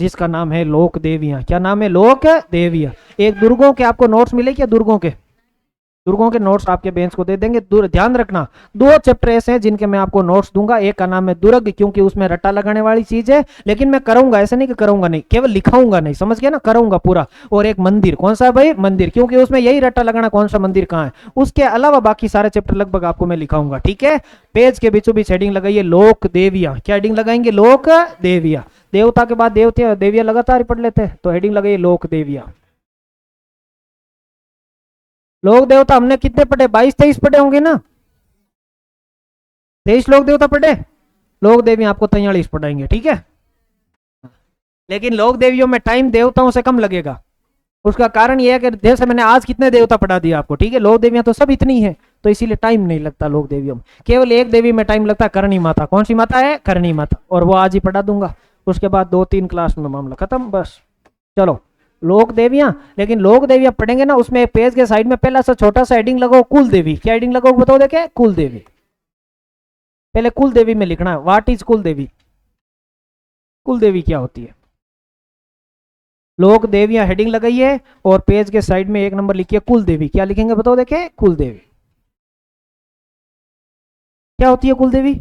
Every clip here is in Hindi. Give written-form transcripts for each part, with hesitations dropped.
जिसका नाम है लोक देवियां। क्या नाम है? लोक देवियां। एक दुर्गों के आपको नोट्स मिले क्या? दुर्गों के, दुर्गों के नोट्स आपके बेंच को दे देंगे। ध्यान रखना, दो चैप्टर ऐसे हैं जिनके मैं आपको नोट्स दूंगा। एक का नाम है दुर्ग, क्योंकि उसमें रट्टा लगाने वाली चीज है, लेकिन मैं करूंगा, ऐसा नहीं कि करूंगा नहीं, केवल लिखाऊंगा नहीं, समझ गया ना, करूंगा पूरा। और एक मंदिर, कौन सा है भाई? मंदिर, क्योंकि उसमें यही रट्टा लगाना कौन सा मंदिर कहाँ है। उसके अलावा बाकी सारे चैप्टर लगभग आपको मैं लिखाऊंगा, ठीक है। पेज के बीचों बीच हेडिंग लगाइए लोक देवियां। क्या हेडिंग लगाएंगे? लोक देवियां। देवता के बाद देवते देवियां लगातार ही पढ़ लेते हैं, तो हेडिंग लगाइए लोक देवियां। लोक देवता हमने कितने पढ़े? 22-23 पढ़े होंगे ना? 23 लोक देवता पढ़े। लोक देवी आपको 43 पढ़ाएंगे, ठीक है। लेकिन लोक देवियों में टाइम देवताओं से कम लगेगा। उसका कारण यह है कि जैसे मैंने आज कितने देवता पढ़ा दिया आपको, ठीक है। लोक देवियां तो सब इतनी है, तो इसीलिए टाइम नहीं लगता लोक देवियों में। केवल एक देवी में टाइम लगता है, करणी माता। कौन सी माता है? करणी माता। और वो आज ही पढ़ा दूंगा। उसके बाद 2-3 क्लास में मामला खत्म, बस। चलो, लोक देवियां। लेकिन लोक देवियां पढ़ेंगे ना, उसमें पेज के साइड में पहला सा छोटा सा हेडिंग लगाओ, कुल देवी। क्या हेडिंग लगाओ बताओ देखे? कुल देवी। पहले कुल देवी में लिखना है, व्हाट इज कुल देवी। कुल देवी क्या होती है? लोक देवियां हेडिंग लगाइए, और पेज के साइड में 1 नंबर लिखिए कुल देवी। क्या लिखेंगे बताओ देखे? कुल देवी। क्या होती है कुल देवी?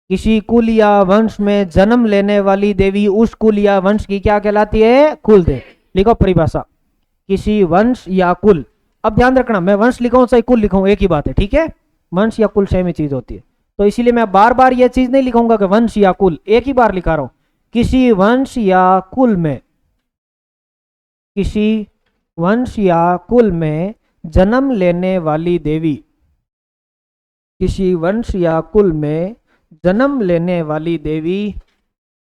किसी कुल या वंश में जन्म लेने वाली देवी उस कुल या वंश की क्या कहलाती है? कुल देवी। लिखो परिभाषा, किसी वंश या कुल। अब ध्यान रखना, मैं वंश लिखाऊं चाहे कुल लिखाऊं, एक ही बात है, ठीक है। वंश या कुल सेम ही चीज होती है, तो इसीलिए मैं बार बार यह चीज नहीं लिखूंगा कि वंश या कुल, एक ही बार लिखा रहा हूं। किसी वंश या कुल में, किसी वंश या कुल में जन्म लेने वाली देवी, किसी वंश या कुल में जन्म लेने वाली देवी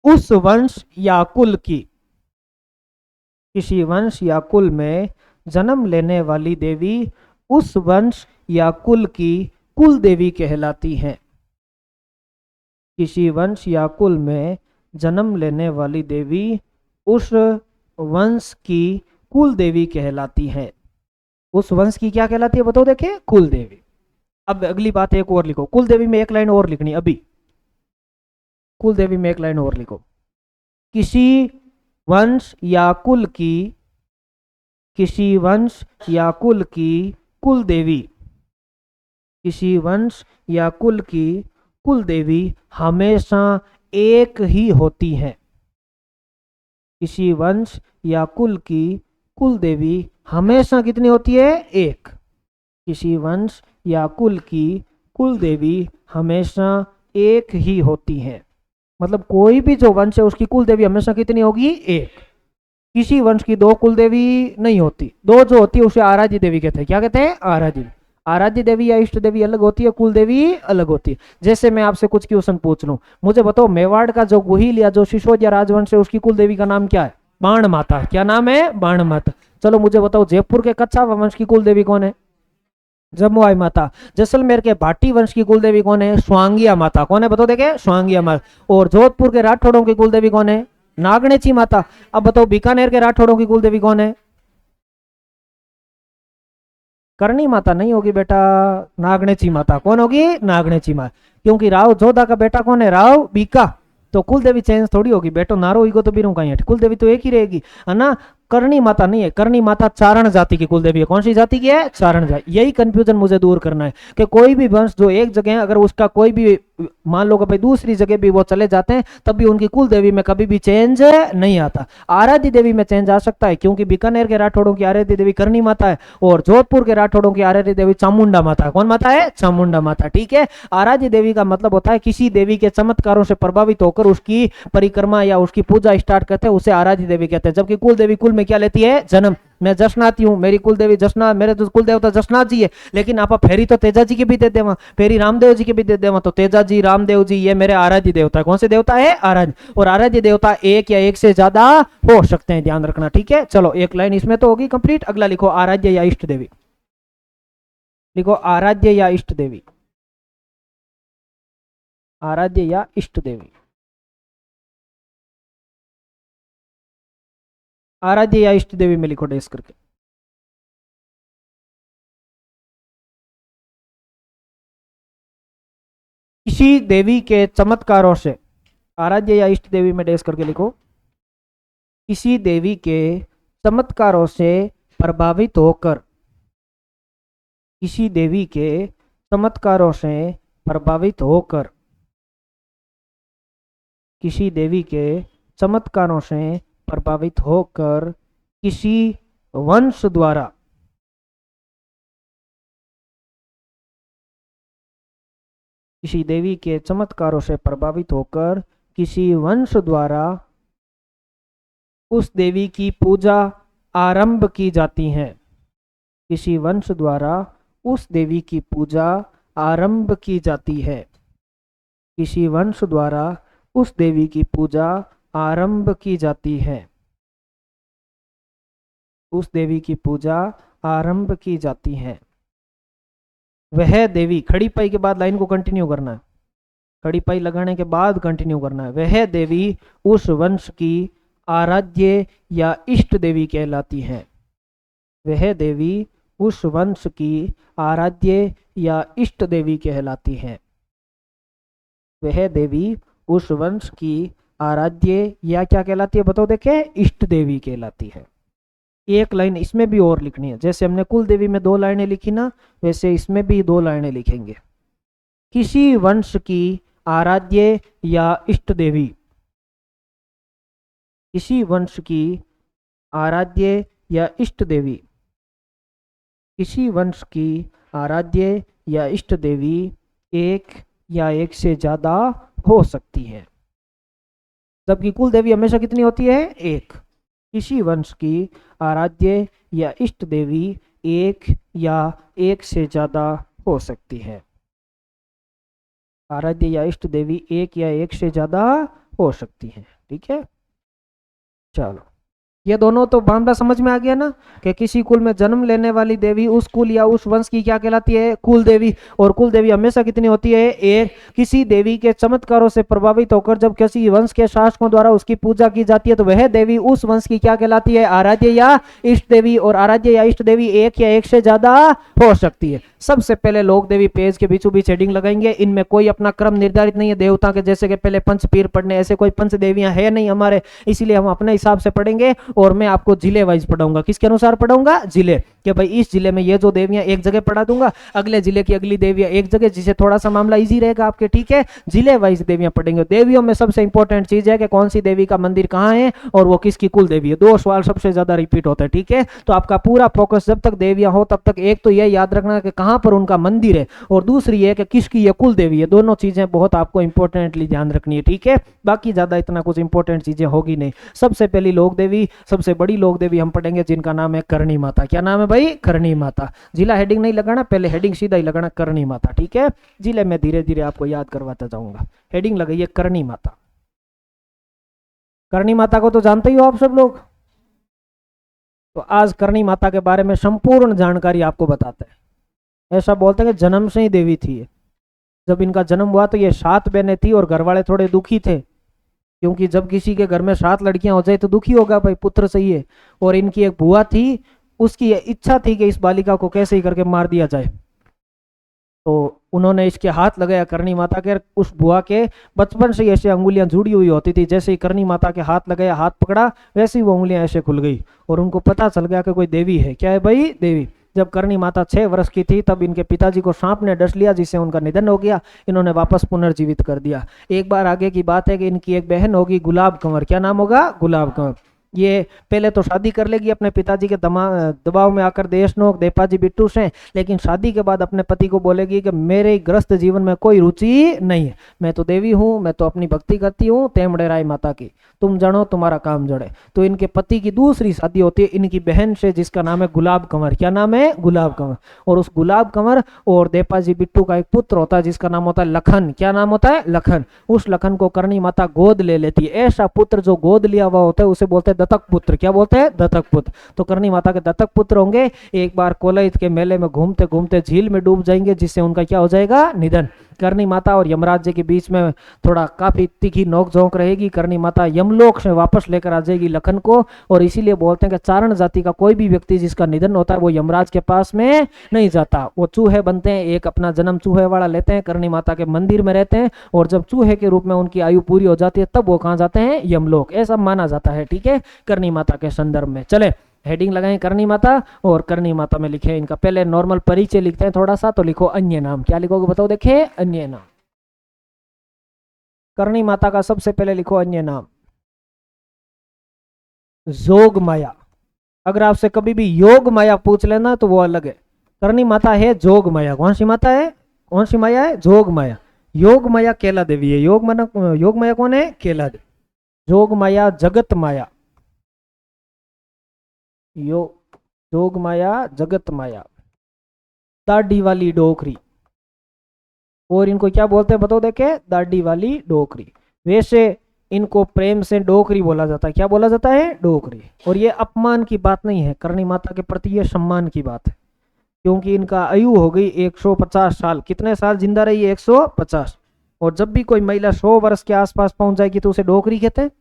उस वंश या कुल की, किसी वंश या कुल में जन्म लेने वाली देवी उस वंश या कुल की कुल देवी कहलाती हैं। किसी वंश या कुल में जन्म लेने वाली देवी उस वंश की कुल देवी कहलाती है। उस वंश की क्या कहलाती है बताओ देखे? कुल देवी। अब अगली बात एक और लिखो, कुल देवी में एक लाइन और लिखनी अभी। कुल देवी में एक लाइन और लिखो, किसी वंश या कुल की, किसी वंश या कुल की कुल देवी, किसी वंश या कुल की कुल देवी हमेशा एक ही होती है। किसी वंश या कुल की कुल देवी हमेशा कितनी होती है? एक। किसी वंश या कुल की कुल देवी हमेशा एक ही होती है। मतलब कोई भी जो वंश है उसकी कुल देवी हमेशा कितनी होगी? एक। किसी वंश की दो कुल देवी नहीं होती, दो जो होती है उसे आराध्य देवी कहते हैं। क्या कहते हैं? आराध्य। आराध्य देवी या इष्ट देवी अलग होती है, कुल देवी अलग होती है। जैसे मैं आपसे कुछ क्वेश्चन पूछ लूं, मुझे बताओ मेवाड़ का जो गुहिल या जो सिसोदिया राजवंश है उसकी कुल देवी का नाम क्या है? बाण माता। क्या नाम है? बाण माता। चलो मुझे बताओ जयपुर के कच्छा वंश की कुल देवी कौन है? जमुआई माता। जैसलमेर के भाटी वंश की कुल देवी कौन है? स्वांगिया माता। कौन है बताओ देखे? स्वांगिया माता। और जोधपुर के राठौड़ों की कुल देवी कौन है? नागणेची माता। अब बताओ बीकानेर के राठौड़ों की कुल देवी कौन है? करणी माता नहीं होगी बेटा, नागणेची माता। कौन होगी? नागणेची माता। क्योंकि राव जोधा का बेटा कौन है? राव बीका। तो कुल देवी चेंज थोड़ी होगी बेटो, नारो ईगो तो बीरू कहीं, कुल देवी तो एक ही रहेगी, है ना। करणी माता नहीं है, करणी माता चारण जाति की कुल देवी है। कौन सी जाति की है? चारण जाति। यही कंफ्यूजन मुझे दूर करना है कि कोई भी वंश जो एक जगह है, अगर उसका कोई भी मान लो कि भाई दूसरी जगह भी वो चले जाते हैं, तब भी उनकी कुल देवी में कभी भी चेंज नहीं आता। आराध्य देवी में चेंज आ सकता है, क्योंकि बीकानेर के राठौड़ों की आराध्य देवी करणी माता है, और जोधपुर के राठौड़ों की आराध्य देवी चामुंडा माता है। कौन माता है? चामुंडा माता, ठीक है। आराध्य देवी का मतलब होता है किसी देवी के चमत्कारों से प्रभावित होकर उसकी परिक्रमा या उसकी पूजा स्टार्ट करते हैं, उसे आराध्य देवी कहते हैं। जबकि कुल देवी कुल में क्या लेती है? जन्म। मैं जशनाती हूँ, मेरी कुल देवी जशना, मेरे तो कुल देवता जशनाथ जी है, लेकिन आप फेरी तो तेजा जी की भी दे देवा, फेरी रामदेव जी की भी दे देवा, तो तेजा जी, रामदेव जी, ये मेरे आराध्य देवता है। कौन से देवता है? आराध्य। और आराध्य देवता एक या एक से ज्यादा हो सकते हैं, ध्यान रखना, ठीक है। चलो एक लाइन इसमें तो होगी कंप्लीट। अगला लिखो आराध्य या इष्ट देवी। लिखो आराध्य या इष्ट देवी। आराध्य या इष्ट देवी। आराध्य या इष्ट देवी में लिखो डेस करके। किसी देवी के चमत्कारों से, आराध्य या इष्ट देवी में डैश करके लिखो। किसी देवी के चमत्कारों से प्रभावित होकर, किसी देवी के चमत्कारों से प्रभावित होकर, किसी देवी के चमत्कारों से प्रभावित होकर किसी वंश द्वारा, किसी देवी के चमत्कारों से प्रभावित होकर किसी वंश द्वारा उस देवी की पूजा आरंभ की जाती है। किसी वंश द्वारा उस देवी की पूजा आरंभ की जाती है। किसी वंश द्वारा उस देवी की पूजा आरंभ की जाती है। उस देवी की पूजा आरंभ की जाती है। वह देवी, खड़ी पाई के बाद लाइन को कंटिन्यू करना है, खड़ी पाई लगाने के बाद कंटिन्यू करना है। वह देवी उस वंश की आराध्य या इष्ट देवी कहलाती है। वह देवी उस वंश की आराध्य या इष्ट देवी कहलाती है। वह देवी उस वंश की आराध्य या क्या कहलाती है बताओ, देखे, इष्ट देवी कहलाती है। एक लाइन इसमें भी और लिखनी है, जैसे हमने कुल देवी में 2 लाइनें लिखी ना, वैसे इसमें भी 2 लाइनें लिखेंगे। किसी वंश की आराध्य या इष्ट देवी, किसी वंश की आराध्य या इष्ट देवी, किसी वंश की आराध्य या इष्ट देवी एक या एक से ज्यादा हो सकती है, जबकि कुल देवी हमेशा कितनी होती है, एक। किसी वंश की आराध्य या इष्ट देवी एक या एक से ज्यादा हो सकती है। आराध्य या इष्ट देवी एक या एक से ज्यादा हो सकती है। ठीक है, चलो, ये दोनों तो मामला समझ में आ गया ना, कि किसी कुल में जन्म लेने वाली देवी उस कुल या उस वंश की क्या कहलाती है, कुल देवी। और कुल देवी हमेशा कितनी होती है, एक। किसी देवी के चमत्कारों से प्रभावित होकर जब किसी वंश के शासकों द्वारा उसकी पूजा की जाती है तो वह देवी उस वंश की क्या कहलाती है, आराध्य या इष्ट देवी। और आराध्य या इष्ट देवी एक या एक से ज्यादा हो सकती है। सबसे पहले लोक देवी पेज के बीचों बीच हेडिंग लगाएंगे। इनमें कोई अपना क्रम निर्धारित नहीं है देवता के, जैसे कि पहले पंच पीर पढ़ने, ऐसे कोई पंच देवियां है नहीं हमारे, इसीलिए हम अपने हिसाब से पढ़ेंगे। और मैं आपको जिले वाइज पढ़ाऊंगा। किसके अनुसार पढ़ाऊंगा, जिले, कि भाई इस जिले में ये जो देवियां एक जगह पढ़ा दूंगा, अगले जिले की अगली देवियां एक जगह, जिसे थोड़ा सा मामला इजी रहेगा आपके। ठीक है, जिले वाइज देवियां पढ़ेंगे। देवियों में सबसे इंपॉर्टेंट चीज है कि कौन सी देवी का मंदिर कहाँ है और वो किसकी कुल देवी है। 2 सवाल सबसे ज्यादा रिपीट होता है। ठीक है, तो आपका पूरा फोकस जब तक देवियां हो तब तक एक तो यह याद रखना कि कहां पर उनका मंदिर है, और दूसरी है कि किसकी ये कुल देवी है। दोनों चीजें बहुत आपको इंपॉर्टेंटली ध्यान रखनी है। ठीक है, बाकी ज्यादा इतना कुछ इंपॉर्टेंट चीजें होगी नहीं। सबसे पहली लोक देवी, सबसे बड़ी लोक देवी हम पढ़ेंगे, जिनका नाम है करणी माता। क्या नाम है भाई, करणी माता। जिला हेडिंग नहीं लगाना, पहले हेडिंग सीधा ही लगाना, करणी माता। ठीक है, जिले में धीरे धीरे आपको याद करवाता जाऊंगा। हेडिंग लगाइए करणी माता। करणी माता को तो जानते ही हो आप सब लोग, तो आज करणी माता के बारे में संपूर्ण जानकारी आपको बताते हैं। ऐसा बोलते हैं कि जन्म से ही देवी थी। जब इनका जन्म हुआ तो ये 7 बहनें थी और घर वाले थोड़े दुखी थे, क्योंकि जब किसी के घर में 7 लड़कियां हो जाए तो दुखी होगा भाई, पुत्र चाहिए। और इनकी एक बुआ थी, उसकी इच्छा थी कि इस बालिका को कैसे ही करके मार दिया जाए। तो उन्होंने इसके हाथ लगाया करणी माता के। उस बुआ के बचपन से ऐसे अंगुलियां जुड़ी हुई होती थी, जैसे ही करणी माता के हाथ लगाया, हाथ पकड़ा, वैसे ही वो उंगलियां ऐसे खुल गई और उनको पता चल गया कि कोई देवी है। क्या है भाई, देवी। जब करणी माता 6 वर्ष की थी तब इनके पिताजी को सांप ने डस लिया, जिससे उनका निधन हो गया। इन्होंने वापस पुनर्जीवित कर दिया। एक बार आगे की बात है कि इनकी एक बहन होगी गुलाब कंवर। क्या नाम होगा, गुलाब कंवर। ये पहले तो शादी कर लेगी अपने पिताजी के दबाव में आकर, देशनोक देपाजी बिट्टू से। लेकिन शादी के बाद अपने पति को बोलेगी कि मेरे ग्रस्त जीवन में कोई रुचि नहीं है, मैं तो देवी हूँ, मैं तो अपनी भक्ति करती हूँ तेमड़े राय माता की, तुम जानो तुम्हारा काम जड़े। तो इनके पति की दूसरी शादी होती है इनकी बहन से, जिसका नाम है गुलाब कंवर। क्या नाम है, गुलाब कंवर। और उस गुलाब कंवर और देपाजी बिट्टू का एक पुत्र होता है जिसका नाम होता है लखन। क्या नाम होता है, लखन। उस लखन को करणी माता गोद ले लेती है। ऐसा पुत्र जो गोद लिया हुआ होता है उसे बोलते हैं दत्तक पुत्र। क्या बोलते हैं, दत्तक पुत्र। तो करणी माता के दत्तक पुत्र होंगे। एक बार कोलाइत के मेले में घूमते घूमते झील में डूब जाएंगे, जिससे उनका क्या हो जाएगा, निधन। करणी माता और यमराज जी के बीच में थोड़ा काफी तीखी नोकझोंक रहेगी। करणी माता यमलोक से वापस लेकर आ जाएगी लखन को, और इसीलिए बोलते हैं कि चारण जाति का कोई भी व्यक्ति जिसका निधन होता है वो यमराज के पास में नहीं जाता, वो चूहे बनते हैं, एक अपना जन्म चूहे वाला लेते हैं, करणी माता के मंदिर में रहते हैं, और जब चूहे के रूप में उनकी आयु पूरी हो जाती है तब वो कहाँ जाते हैं, यमलोक, ऐसा माना जाता है। ठीक है, करणी माता के संदर्भ में। चले हेडिंग लगाएं करणी माता, और करणी माता में लिखे इनका पहले नॉर्मल परिचय लिखते हैं थोड़ा सा, तो लिखो अन्य नाम। क्या लिखोगे बताओ, देखे अन्य नाम। करणी माता का सबसे पहले लिखो अन्य नाम जोग माया। अगर आपसे कभी भी योग माया पूछ लेना तो वो अलग है, करणी माता है जोग माया। कौन सी माता है, कौन सी माया है, जोग माया। योग माया केला देवी है, योग माया कौन है, केला देवी। जोग माया जगत माया, जोग माया जगत माया, दाढ़ी वाली डोकरी, और इनको क्या बोलते हैं बताओ देखे, दाढ़ी वाली डोकरी। वैसे इनको प्रेम से डोकरी बोला जाता है। क्या बोला जाता है, डोकरी। और ये अपमान की बात नहीं है, करणी माता के प्रति ये सम्मान की बात है, क्योंकि इनका आयु हो गई 150 साल। कितने साल जिंदा रही, 150। और जब भी कोई महिला 100 वर्ष के आसपास पहुंच जाएगी तो उसे डोकरी कहते हैं।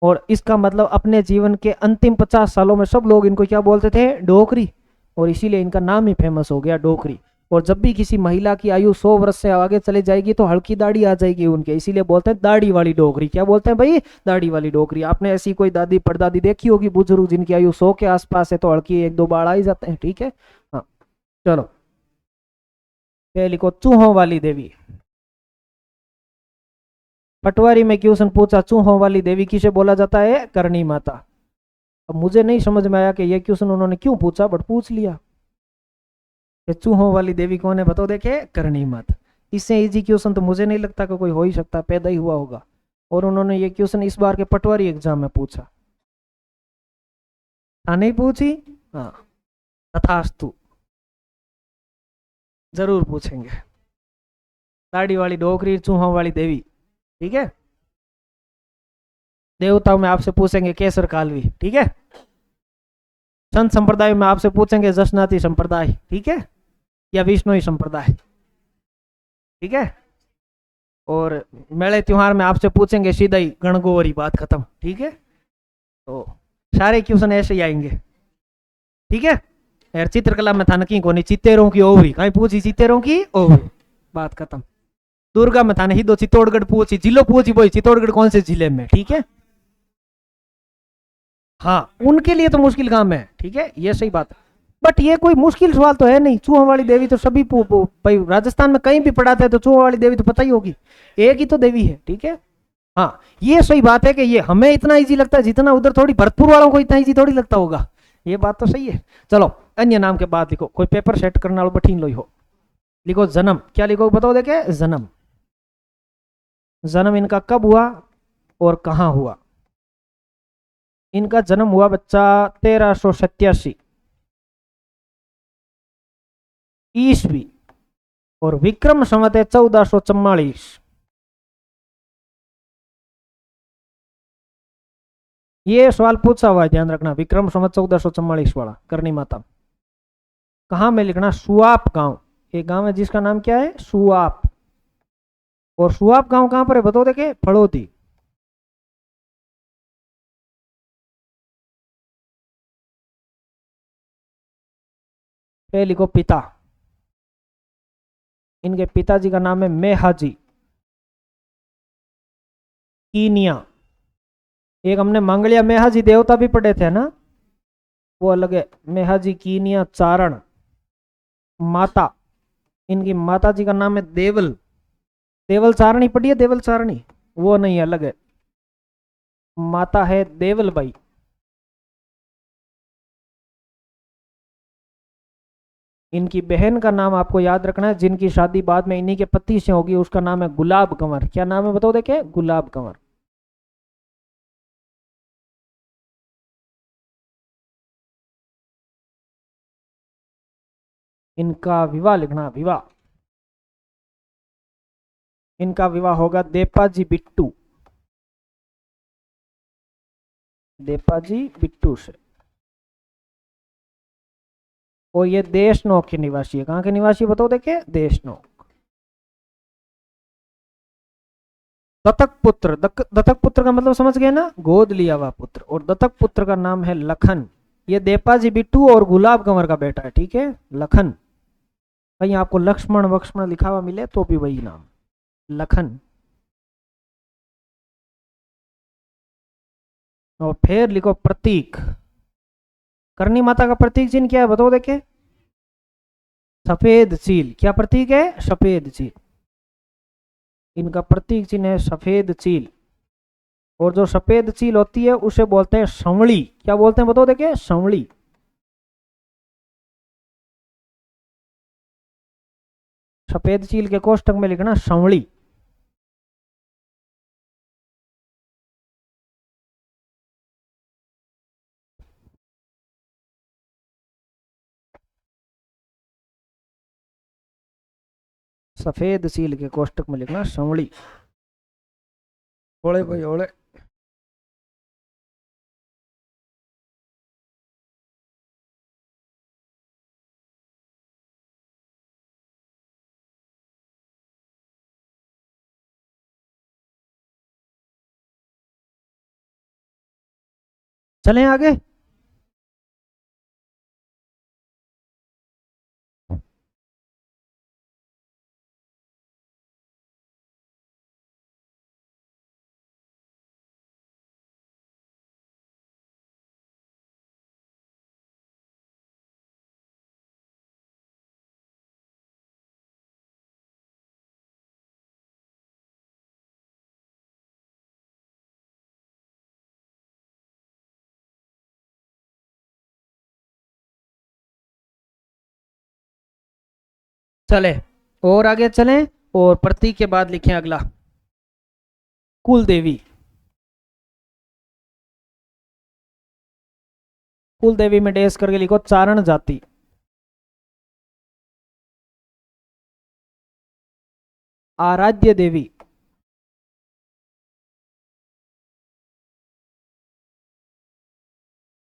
और इसका मतलब अपने जीवन के अंतिम 50 सालों में सब लोग इनको क्या बोलते थे, डोकरी, और इसीलिए इनका नाम ही फेमस हो गया, डोकरी। और जब भी किसी महिला की आयु 100 वर्ष से आगे चली जाएगी तो हल्की दाढ़ी आ जाएगी उनके, इसीलिए बोलते हैं दाढ़ी वाली डोकरी। क्या बोलते हैं भाई, दाढ़ी वाली डोकरी। आपने ऐसी कोई दादी परदादी देखी होगी बुजुर्ग जिनकी आयु 100 के आसपास है तो हल्की 1-2 बाढ़ आ ही जाते हैं। ठीक है, हाँ चलो लिखो चूहों वाली देवी। पटवारी में क्वेश्चन पूछा, चूहों वाली देवी किसे बोला जाता है, करणी माता। अब मुझे नहीं समझ में आया कि ये क्वेश्चन उन्होंने क्यों पूछा, बट पूछ लिया कि चूहों वाली देवी कौन है बताओ देखे, करणी माता। इससे इजी क्वेश्चन तो मुझे नहीं लगता कि कोई हो ही सकता, पैदा ही हुआ होगा। और उन्होंने ये क्वेश्चन इस बार के पटवारी एग्जाम में पूछा, नहीं पूछी, हाँ तथास्तु, जरूर पूछेंगे। दाढ़ी वाली डोकरी, चूहों वाली देवी। ठीक है, देवताओं में आपसे पूछेंगे केसर कालवी। ठीक है, संत संप्रदाय में आपसे पूछेंगे जसनाती संप्रदाय। ठीक है, या विष्णुई संप्रदाय। ठीक है, और मेले त्योहार में आपसे पूछेंगे सीधा ही गणगौरी, बात खत्म। ठीक है, तो सारे क्वेश्चन ऐसे ही आएंगे। ठीक है, यार चित्रकला में था नकी कोनी, चित्तेरों की ओवरी कहीं पूछी, चित्तेरों की ओवरी, बात खत्म। दुर्गा में था नहीं दो चित्तौड़गढ़ पूछी, जिलो पूछी बोई चित्तौड़गढ़ कौन से जिले में। ठीक है, हाँ उनके लिए तो मुश्किल काम है। ठीक है, ये सही बात है, बट ये कोई मुश्किल सवाल तो है नहीं। चूहों वाली देवी तो सभी भाई राजस्थान में कहीं भी पढ़ाते हैं तो चूहों वाली देवी तो पता ही होगी, एक ही तो देवी है। ठीक है, हाँ ये सही बात है कि ये हमें इतना इजी लगता है जितना उधर थोड़ी भरतपुर वालों को इतना इजी थोड़ी लगता होगा, ये बात तो सही है। चलो अन्य नाम के बाद लिखो, कोई पेपर सेट करने वालों बैठी लो हो, लिखो जन्म। क्या लिखो बताओ देखे, जन्म। जन्म इनका कब हुआ और कहां हुआ। इनका जन्म हुआ बच्चा 1387 ईस्वी, और विक्रम संवत है 1444। ये सवाल पूछा हुआ है, ध्यान रखना, विक्रम संवत 1444 वाला। करणी माता कहां में लिखना, सुआप गांव। एक गांव है जिसका नाम क्या है, सुआप। और सुआप गांव कहां पर है बताओ देखे, फड़ौती। पे लिखो पिता, इनके पिताजी का नाम है मेहाजी कीनिया। एक हमने मंगलिया मेहाजी देवता भी पढ़े थे ना, वो अलग है। मेहाजी कीनिया चारण। माता, इनकी माता जी का नाम है देवल। देवल चारणी पढ़ी है, देवल चारणी, वो नहीं, अलग है। माता है देवल बाई। इनकी बहन का नाम आपको याद रखना है, जिनकी शादी बाद में इन्हीं के पति से होगी, उसका नाम है गुलाब कंवर। क्या नाम है बताओ देखे, गुलाब कंवर। इनका विवाह लिखना, विवाह। इनका विवाह होगा देपाजी बिट्टू, देपाजी बिट्टू से। और ये देशनोक के निवासी है। कहाँ के निवासी बताओ देखे, देशनोक। दत्तक पुत्र, दत्तक पुत्र का मतलब समझ गए ना, गोद लिया हुआ पुत्र। और दत्तक पुत्र का नाम है लखन। ये देपाजी बिट्टू और गुलाब कंवर का बेटा है, ठीक है, लखन। कहीं आपको लक्ष्मण वक्ष्मण लिखा हुआ मिले तो भी वही नाम, लखन। और फिर लिखो प्रतीक। करनी माता का प्रतीक चिन्ह क्या है बताओ देखे? सफेद चील। क्या प्रतीक है? सफेद चील। इनका प्रतीक चिन्ह है सफेद चील। और जो सफेद चील होती है उसे बोलते हैं संवड़ी। क्या बोलते हैं बताओ देखे? संवड़ी। सफेद चील के कोष्टक में लिखना संवड़ी। सफेद चील के कोष्टक में लिखना संवड़ी। ओले भाई ओले। चलें आगे। चले और आगे चलें। और प्रतीक के बाद लिखें अगला कुल देवी। कुल देवी में डेस करके लिखो चारण जाति। आराध्य देवी।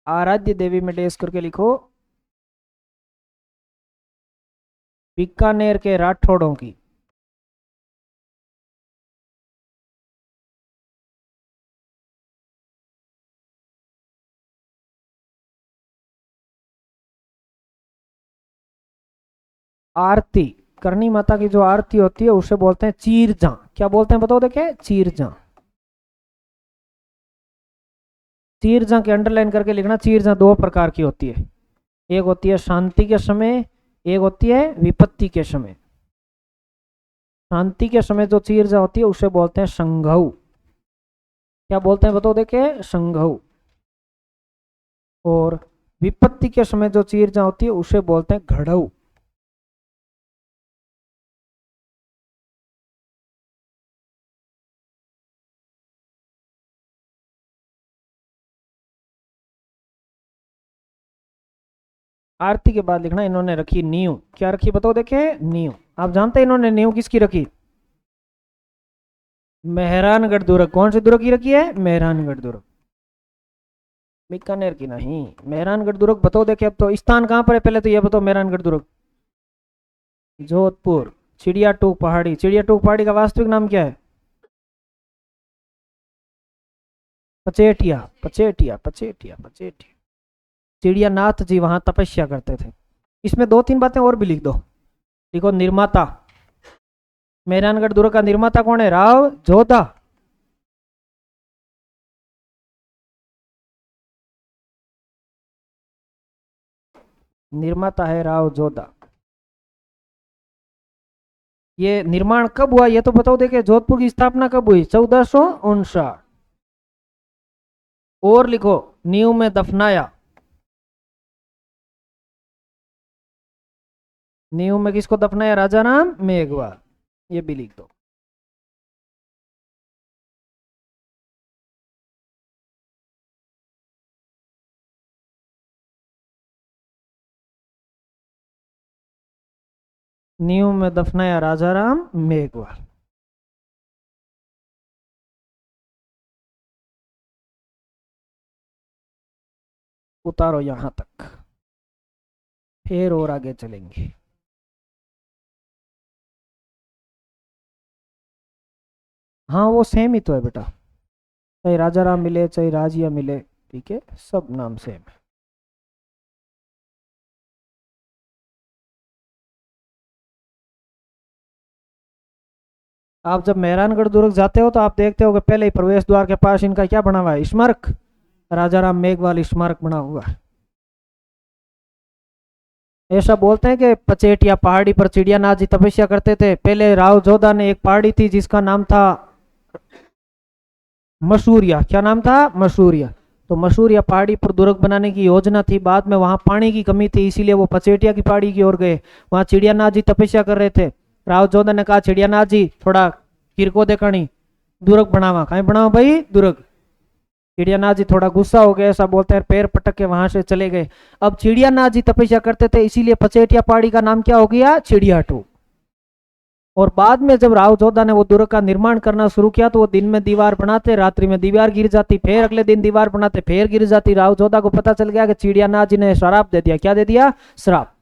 आराध्य देवी में डेस करके लिखो बीकानेर के राठौड़ों की। आरती। करनी माता की जो आरती होती है उसे बोलते हैं चीरजा। क्या बोलते हैं बताओ देखे? चीरजा। चीरजा के अंडरलाइन करके लिखना। चीरजा दो प्रकार की होती है, एक होती है शांति के समय, एक होती है विपत्ति के समय। शांति के समय जो चीरजा होती है उसे बोलते हैं संघऊ। क्या बोलते हैं बताओ देखे? संघऊ। और विपत्ति के समय जो चीरजा होती है उसे बोलते हैं घड़ऊ। आरती के बाद लिखना इन्होंने रखी नींव। क्या रखी बताओ देखे? नींव। आप जानते हैं इन्होंने नींव किसकी रखी? मेहरानगढ़ दुर्ग। कौन सी दुर्ग की रखी है? मेहरानगढ़ दुर्ग। बीकानेर की नहीं। मेहरानगढ़ दुर्ग बताओ देखे। अब तो स्थान कहाँ पर है पहले तो ये बताओ। मेहरानगढ़ दुर्ग जोधपुर। चिड़िया टूक पहाड़ी। चिड़िया टूक पहाड़ी का वास्तविक नाम क्या है? पचेटिया। पचेटिया पचेटिया पचेटिया। चिड़िया नाथ जी वहां तपस्या करते थे। इसमें दो तीन बातें और भी लिख दो। लिखो निर्माता। मेहरानगढ़ दुर्ग का निर्माता कौन है? राव जोधा। निर्माता है राव जोधा। ये निर्माण कब हुआ ये तो बताओ देखे। जोधपुर की स्थापना कब हुई? 1459। और लिखो नींव में दफनाया। नींव में किसको दफनाया? राजा राम मेघवाल। ये भी लिख दो। नींव में दफनाया राजा राम मेघवाल। उतारो यहां तक। फिर और आगे चलेंगे। हाँ वो सेम ही तो है बेटा, चाहे राजा राम मिले चाहे राजिया मिले, ठीक है, सब नाम सेम है। आप जब मेहरानगढ़ दुर्ग जाते हो तो आप देखते हो कि पहले ही प्रवेश द्वार के पास इनका क्या बना हुआ है, स्मारक, राजा राम मेघवाल स्मारक बना हुआ है। ऐसा बोलते हैं कि पचेट या पहाड़ी पर चिड़िया नाथ जी तपस्या करते थे। पहले राव जोधा ने एक पहाड़ी थी जिसका नाम था मसूरिया, क्या नाम था, मसूरिया। तो मसूरिया पहाड़ी पर दुर्ग बनाने की योजना थी, बाद में वहां पानी की कमी थी इसीलिए वो पचेटिया की पहाड़ी की ओर गए। वहां चिड़ियानाथ जी तपस्या कर रहे थे। राव जोधा ने कहा चिड़ियानाथ जी थोड़ा किरको देखनी, दुर्ग बनावा, कहीं बनावा भाई दुर्ग। चिड़ियानाथ जी थोड़ा गुस्सा हो गए, ऐसा बोलते हैं, पैर पटक के वहां से चले गए। अब चिड़ियानाथ जी तपस्या करते थे इसीलिए पचेटिया पहाड़ी का नाम क्या हो गया, चिड़ियाटू। और बाद में जब राव जोधा ने वो दुर्ग का निर्माण करना शुरू किया तो वो दिन में दीवार बनाते, रात्रि में दीवार गिर जाती, फिर अगले दिन दीवार बनाते, फिर गिर जाती। राव जोधा को पता चल गया कि चिड़ियानाथ जी ने श्राप दे दिया, क्या दे दिया, श्राप।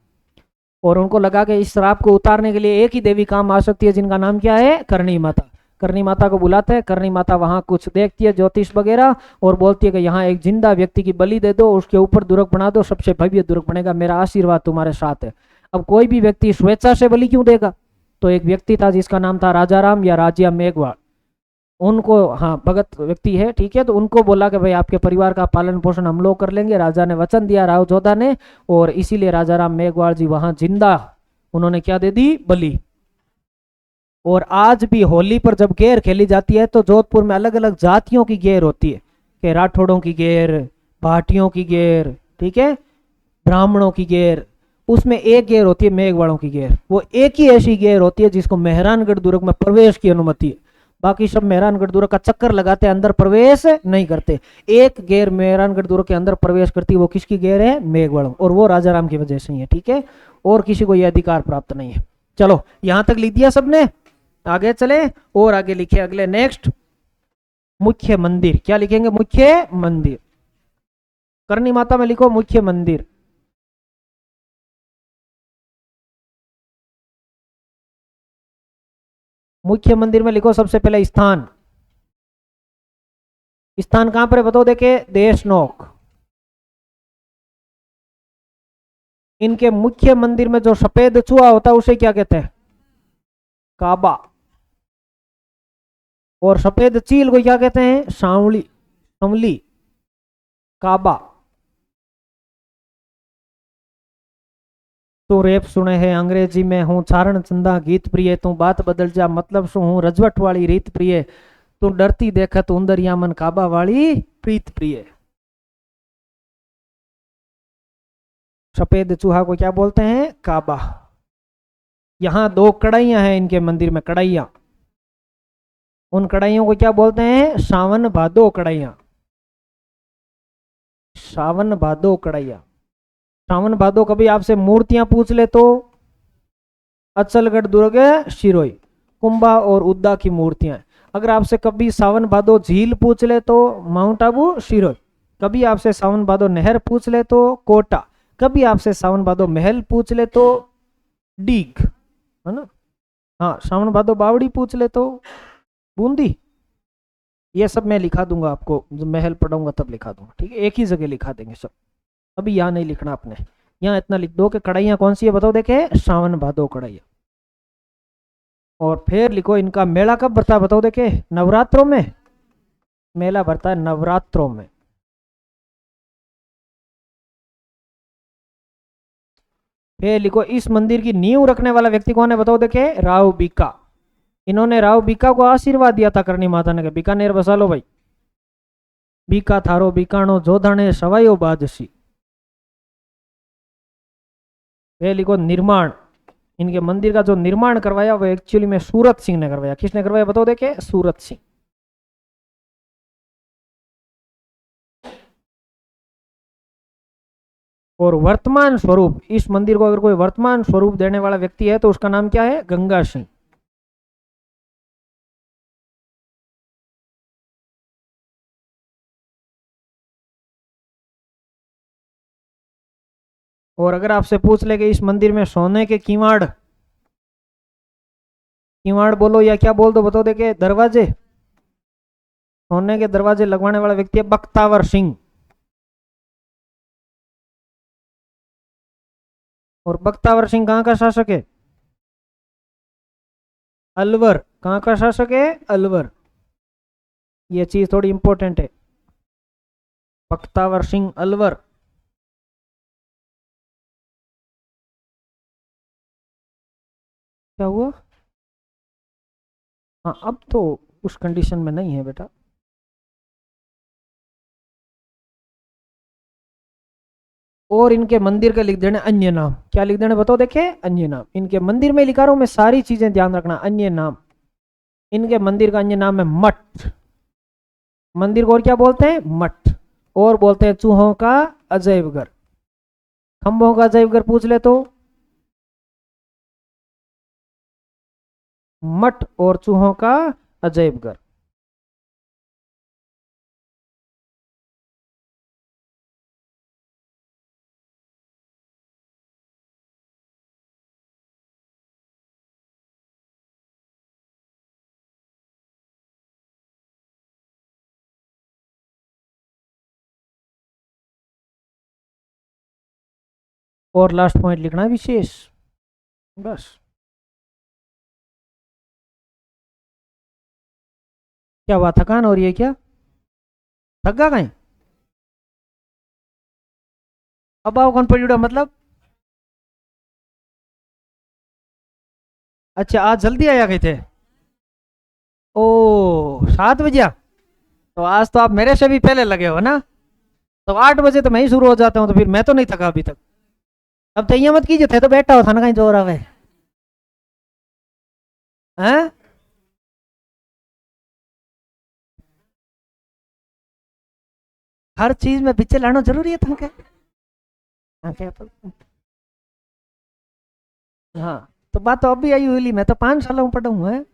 और उनको लगा कि इस श्राप को उतारने के लिए एक ही देवी काम आ सकती है जिनका नाम क्या है, करणी माता। करणी माता को बुलाते हैं, करणी माता वहां कुछ देखती है ज्योतिष वगैरह और बोलती है कि यहाँ एक जिंदा व्यक्ति की बलि दे दो, उसके ऊपर दुर्ग बना दो, सबसे भव्य दुर्ग बनेगा, मेरा आशीर्वाद तुम्हारे साथ है। अब कोई भी व्यक्ति स्वेच्छा से बलि क्यों देगा। तो एक व्यक्ति था जिसका नाम था राजा राम या राजिया मेघवाल, उनको, हाँ भगत व्यक्ति है, ठीक है, तो उनको बोला कि भाई आपके परिवार का पालन पोषण हम लोग कर लेंगे। राजा ने वचन दिया राव जोधा ने, और इसीलिए राजा राम मेघवाल जी वहां जिंदा उन्होंने क्या दे दी, बलि। और आज भी होली पर जब गेर खेली जाती है तो जोधपुर में अलग अलग जातियों की गेर होती है, कि राठौड़ों की गेर, भाटियों की गेर, ठीक है, ब्राह्मणों की गेर। उसमें एक गेर होती है मेघवाड़ों की गेर, वो एक ही ऐसी गेर होती है जिसको मेहरानगढ़ दुर्ग में प्रवेश की अनुमति है। बाकी सब मेहरानगढ़ दुर्ग का चक्कर लगाते, अंदर प्रवेश नहीं करते। एक गेर मेहरानगढ़ दुर्ग के अंदर प्रवेश करती है, वो किसकी गेर है, मेघवाड़ों, और वो राजा राम की वजह से ही है, ठीक है, और किसी को यह अधिकार प्राप्त नहीं है। चलो यहां तक लिख दिया सबने, आगे चले और आगे लिखे अगले नेक्स्ट, मुख्य मंदिर, क्या लिखेंगे, मुख्य मंदिर। करनी माता में लिखो मुख्य मंदिर। मुख्य मंदिर में लिखो सबसे पहले स्थान, स्थान कहां पर है बताओ, देखे, देशनोक। इनके मुख्य मंदिर में जो सफेद चूहा होता है उसे क्या कहते हैं, काबा। और सफेद चील को क्या कहते हैं, सांवली, संवली, काबा। तू रेप सुने है अंग्रेजी में, हूँ चारण चंदा गीत प्रिय, तू बात बदल जा मतलब शू, हूँ रजवट वाली रीत प्रिय, तू डरती देखत उंदरिया मन काबा वाली प्रीत प्रिय। सफेद चूहा को क्या बोलते हैं, काबा। यहाँ दो कढ़ाइयां हैं इनके मंदिर में, कढ़ाइयां, उन कढ़ाइयों को क्या बोलते हैं, सावन भादो कढ़ाइयां, सावन भादो कढ़ाइयां। सावन भादो कभी आपसे मूर्तियां पूछ ले तो अचलगढ़ दुर्ग शिरोई, कुंभा और उद्दा की मूर्तियां। अगर आपसे कभी सावन भादो झील पूछ ले तो माउंट आबू शिरोई, कभी आपसे सावन भादो नहर पूछ ले तो कोटा, कभी आपसे सावन भादो महल पूछ ले तो डीग, है ना। हाँ सावन भादो बावड़ी पूछ ले तो बूंदी। ये सब मैं लिखा दूंगा आपको, जब महल पढ़ूंगा तब लिखा दूंगा, ठीक है, एक ही जगह लिखा देंगे सब, अभी यहाँ नहीं लिखना आपने। यहाँ इतना लिख दो कि कढ़ाइयाँ कौन सी है बताओ, देखे, सावन भादो कढ़ाइयाँ। और फिर लिखो इनका मेला कब भरता है बताओ, देखे, नवरात्रों में मेला भरता है, नवरात्रों में। फिर लिखो इस मंदिर की नींव रखने वाला व्यक्ति कौन है बताओ, देखे, राव बीका। इन्होंने राव बीका को आशीर्वाद दिया था करनी माता ने, बीकानेर बसा लो भाई, बीका थारो बीकाणो जोधाने सवायो बादशी। फिर लिखो निर्माण, इनके मंदिर का जो निर्माण करवाया वो एक्चुअली में सूरत सिंह ने करवाया। किसने करवाया बताओ, देखे, सूरत सिंह। और वर्तमान स्वरूप, इस मंदिर को अगर कोई वर्तमान स्वरूप देने वाला व्यक्ति है तो उसका नाम क्या है, गंगा सिंह। और अगर आपसे पूछ ले कि इस मंदिर में सोने के किवाड़, किवाड़ बोलो या क्या बोल दो बताओ, देखे, दरवाजे, सोने के दरवाजे लगवाने वाला व्यक्ति है बख्तावर सिंह। और बख्तावर सिंह कहाँ का शासक है? अलवर। कहाँ का शासक है? अलवर। ये चीज थोड़ी इंपॉर्टेंट है। बख्तावर सिंह अलवर। क्या हुआ? हाँ, अब तो उस कंडीशन में नहीं है बेटा। और इनके मंदिर के लिख देने अन्य नाम। क्या लिख देने बताओ? देखे, अन्य नाम। इनके मंदिर में लिखा रहा हूं मैं, सारी चीजें ध्यान रखना। अन्य नाम, इनके मंदिर का अन्य नाम है मठ। मंदिर को और क्या बोलते हैं? मठ। और बोलते हैं चूहों का अजैब घर। खंभों का अजैब घर पूछ ले तो मठ और चूहों का अजैब घर। और लास्ट पॉइंट लिखना है विशेष, बस। क्या हुआ, थकान हो रही है क्या? थक गा कहीं? अब आओ कौन पड़ी मतलब? अच्छा, आज जल्दी आया गए थे? ओ, 7 बजे? तो आज तो आप मेरे से भी पहले लगे हो ना। तो 8 बजे तो मैं ही शुरू हो जाता हूँ, तो फिर मैं तो नहीं थका अभी तक। अब तो ये मत कीजिए, थे तो बैठा हो था ना कहीं जोर आवे हैं। हर चीज में पीछे लाना जरूरी है तुमके? हाँ, तो बात तो अभी आई हुई, मैं तो 5 साल में पढ़ा हूँ है।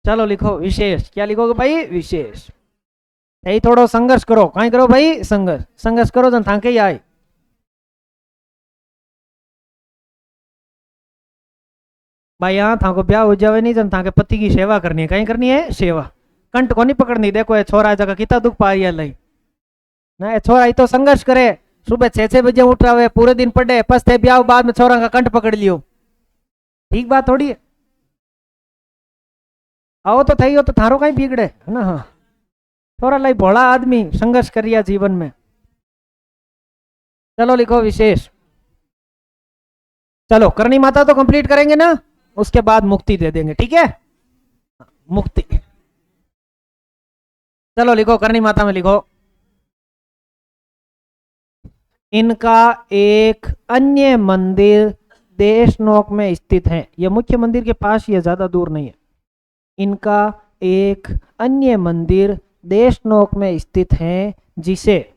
चलो लिखो विशेष। क्या लिखोगे भाई? विशेष। यही थोड़ो संघर्ष करो, कहीं करो भाई संघर्ष। संघर्ष करो जन थाके ही आए। भाई यहाँ थाको ब्याह हो जावे नहीं जन थाके पति की सेवा करनी है। कहीं करनी है सेवा। कंट को नहीं पकड़नी। देखो ये छोरा जगह कितना दुख पा रही है लई ना। ये छोरा तो संघर्ष करे, सुबह 6-6 बजे उठ रहा है, पूरे दिन पढ़े, पछते ब्याह बाद में छोरा का कंठ पकड़ लियो। ठीक बात थोड़ी है। आओ तो थई हो तो थारो कहीं बिगड़े है ना। हाँ, छोरा लाई भोला आदमी संघर्ष करिया जीवन में। चलो लिखो विशेष। चलो करनी माता तो कंप्लीट करेंगे ना, उसके बाद मुक्ति दे देंगे, ठीक है? मुक्ति। चलो लिखो करनी माता में लिखो। इनका एक अन्य मंदिर देशनोक में स्थित है। यह मुख्य मंदिर के पास ही है, ज्यादा दूर नहीं है। इनका एक अन्य मंदिर देशनोक में स्थित है जिसे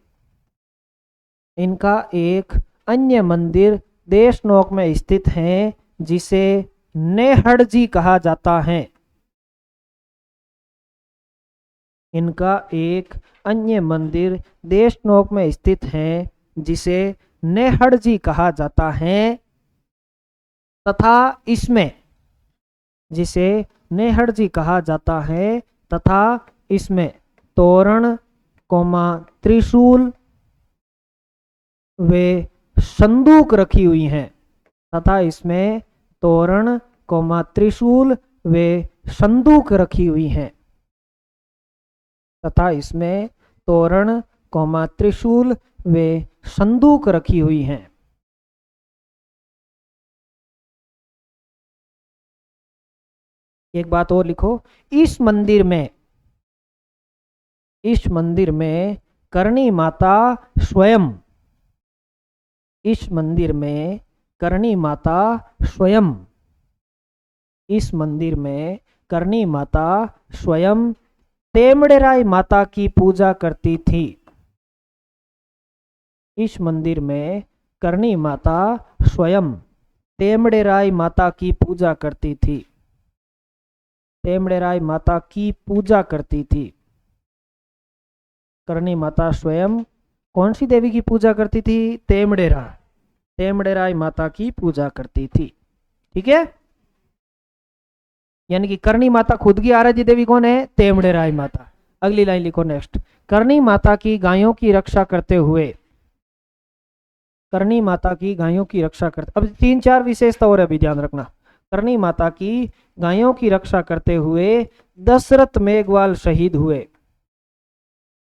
इनका एक अन्य मंदिर देशनोक में स्थित है जिसे नेहड़जी कहा जाता है। इनका एक अन्य मंदिर देशनोक में स्थित है जिसे नेहड़जी कहा जाता है तथा इसमें जिसे नेहड़जी कहा जाता है तथा इसमें तोरण कोमा त्रिशूल वे संदूक रखी हुई हैं। तथा इसमें तोरण कोमा त्रिशूल वे संदूक रखी हुई हैं। तथा इसमें तोरण कोमा त्रिशूल वे संदूक रखी हुई हैं। एक बात और लिखो, इस मंदिर में करणी माता स्वयं, इस मंदिर में करणी माता स्वयं, इस मंदिर में करणी माता स्वयं तेमड़ेराय माता की पूजा करती थी। इस मंदिर में करणी माता स्वयं तेमड़ेराय माता की पूजा करती थी। तेमड़ेराय माता की पूजा करती थी। करणी माता स्वयं कौन सी देवी की पूजा करती थी? तेमड़ेराय माता की पूजा करती थी। ठीक है। यानी कि करणी माता खुद की आराध्य देवी कौन है? तेमड़े राय माता। अगली लाइन लिखो नेक्स्ट। करणी माता की गायों की रक्षा करते हुए, करणी माता की गायों की रक्षा करते, अब 3-4 विशेषता और अभी ध्यान रखना। करणी माता की गायों की रक्षा करते हुए दशरथ मेघवाल शहीद हुए।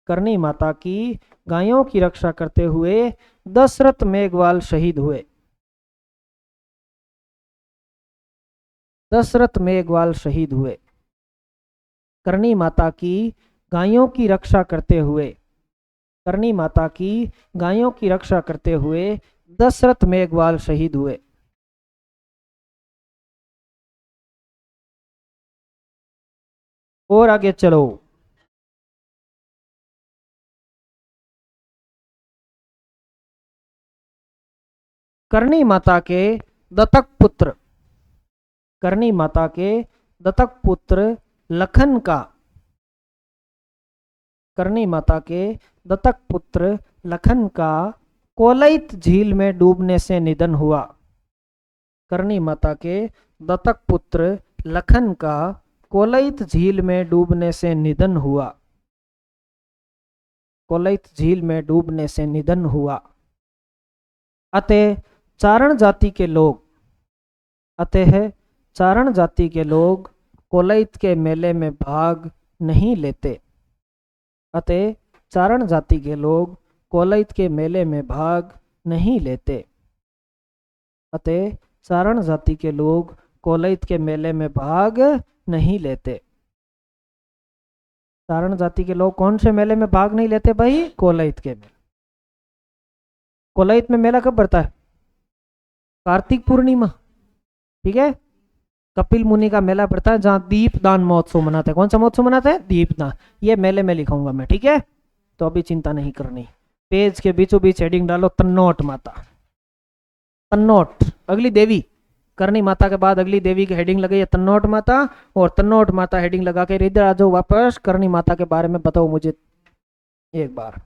करणी माता की गायों की रक्षा करते हुए दशरथ मेघवाल शहीद हुए। दशरथ मेघवाल शहीद हुए। करणी माता की गायों की रक्षा करते हुए, करणी माता की गायों की रक्षा करते हुए दशरथ मेघवाल शहीद हुए। और आगे चलो। करणी माता के दत्तक पुत्र, करणी माता के दत्तक पुत्र लखन का, करणी माता के दत्तक पुत्र लखन का कोलैत झील में डूबने से निधन हुआ। करणी माता के दत्तक पुत्र लखन का कोलैत झील में डूबने से निधन हुआ। कोलैत झील में डूबने से निधन हुआ। अतः चारण जाति के लोग, अतः चारण जाति के लोग कोलैत के मेले में भाग नहीं लेते। अतः चारण जाति के लोग कोलैत के मेले में भाग नहीं लेते। अतः चारण जाति के लोग कोलैत के मेले में भाग नहीं लेते। चारण जाति के लोग कौन से मेले में भाग नहीं लेते भाई? कोलैत के मेले। कोलैत में मेला कब पड़ता है? कार्तिक पूर्णिमा, ठीक है। कपिल मुनि का मेला पड़ता है जहाँ दीपदान महोत्सव मनाते हैं। कौन सा महोत्सव मनाते हैं? दीपदान। ये मेले में लिखाऊंगा मैं, ठीक है। तो अभी चिंता नहीं करनी। पेज के बीचों बीच हेडिंग डालो तन्नोट माता। तन्नोट अगली देवी, करणी माता के बाद अगली देवी की हेडिंग लगी है तन्नोट माता, और तन्नोट माता हेडिंग लगा के इधर आ जाओ वापस। करणी माता के बारे में बताओ मुझे एक बार।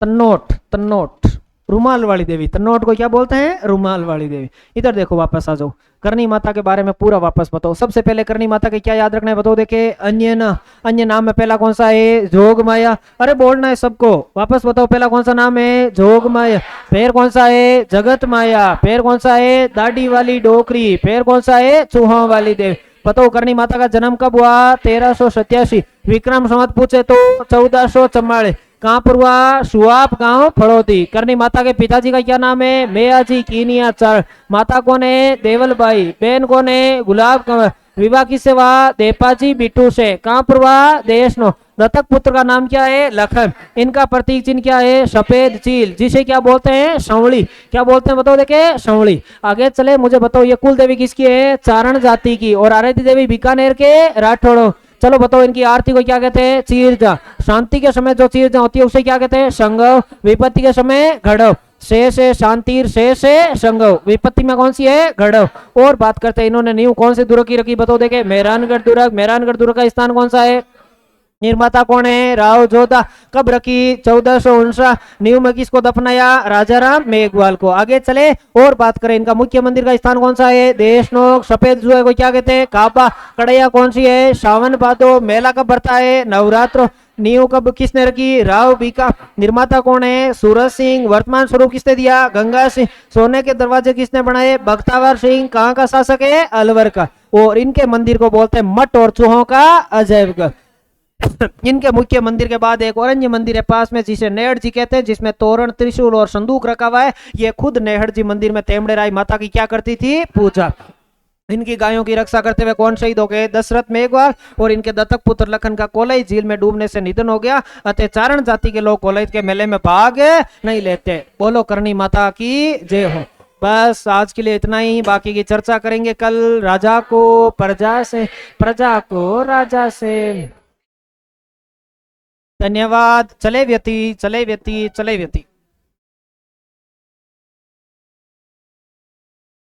तन्नोट, तन्नोट रुमाल वाली देवी। तन्नोट को क्या बोलते हैं? रुमाल वाली देवी। इधर देखो वापस आ जाओ। करणी माता के बारे में पूरा वापस बताओ। सबसे पहले करणी माता के क्या याद रखना है बताओ। देखे अन्य न, अन्य नाम में पहला कौन सा है? जोग माया। अरे बोलना है सबको, वापस बताओ। पहला कौन सा नाम है? जोग माया। फिर कौन सा है? जगत माया। फिर कौन सा है? दाढ़ी वाली डोकरी। फिर कौन सा है? चूहा वाली देवी। बताओ करणी माता का जन्म कब हुआ? 1387 विक्रम संवत पूछे तो 1444। कहाँ पर हुआ? सुआप गांव फड़ौती। करणी माता के पिताजी का क्या नाम है? मेयाजी कीनिया चर। माता कौन है? देवलबाई। बहन कौन है? गुलाब कंवर। विवाह किससे हुआ? देपाजी बिट्टू से। कहाँ पर हुआ? देशनो। दत्तक पुत्र का नाम क्या है? लखन। इनका प्रतीक चिन्ह क्या है? सफेद चील, जिसे क्या बोलते हैं? सांवली। क्या बोलते हैं बताओ देखे? सांवली। आगे चले, मुझे बताओ ये कुल देवी किसकी है? चारण जाति की। और आराध्य देवी बीकानेर के राठौड़ों। चलो बताओ इनकी आरती को क्या कहते हैं? चीरजा। शांति के समय जो चीरजा होती है उसे क्या कहते हैं? संगव। विपत्ति के समय घड़व। से शांतिर से संगव। विपत्ति में कौन सी है? घड़व। और बात करते हैं इन्होंने नींव कौन से दुर्ग की रखी बताओ देखे? मेहरानगढ़ दुर्ग। मेहरानगढ़ दुर्ग का स्थान कौन सा है? निर्माता कौन है? राव जोधा। कब रखी? 1459। नींव में किसको दफनाया? राजाराम मेघवाल को। आगे चले और बात करें इनका मुख्य मंदिर का स्थान कौन सा है? देशनोक। सफेद जुए को क्या कहते हैं? काबा। कड़ैया कौन सी है? सावन भादो। मेला कब बढ़ता है? नवरात्र। नींव कब किसने रखी? राव बीका। निर्माता कौन है? सूरज सिंह। वर्तमान स्वरूप किसने दिया? गंगा सिंह। सोने के दरवाजे किसने बनाए? बख्तावर सिंह। कहाँ का शासक है? अलवर का। और इनके मंदिर को बोलते हैं मठ और चूहों का अजैबघर। इनके मुख्य मंदिर के बाद एक औरंज मंदिर है पास में, जिसे नेहड़ जी कहते हैं, जिसमें तोरण, त्रिशूल और संदूक रखा हुआ है। ये खुद नेहड़ जी मंदिर में तेमड़े राय माता की क्या करती थी? पूजा। इनकी गायों की रक्षा करते हुए कौन शहीद हो गए? दशरथ मेघवाल। और इनके दत्तक पुत्र लखन का कोलई झील में डूबने से निधन हो गया। अतः चारण जाति के लोग कोलई के मेले में भाग नहीं लेते। बोलो करणी माता की जय हो। बस आज के लिए इतना ही, बाकी की चर्चा करेंगे कल। राजा को प्रजा से, प्रजा को राजा से। धन्यवाद। चले व्यती, चले व्यती, चले व्यती।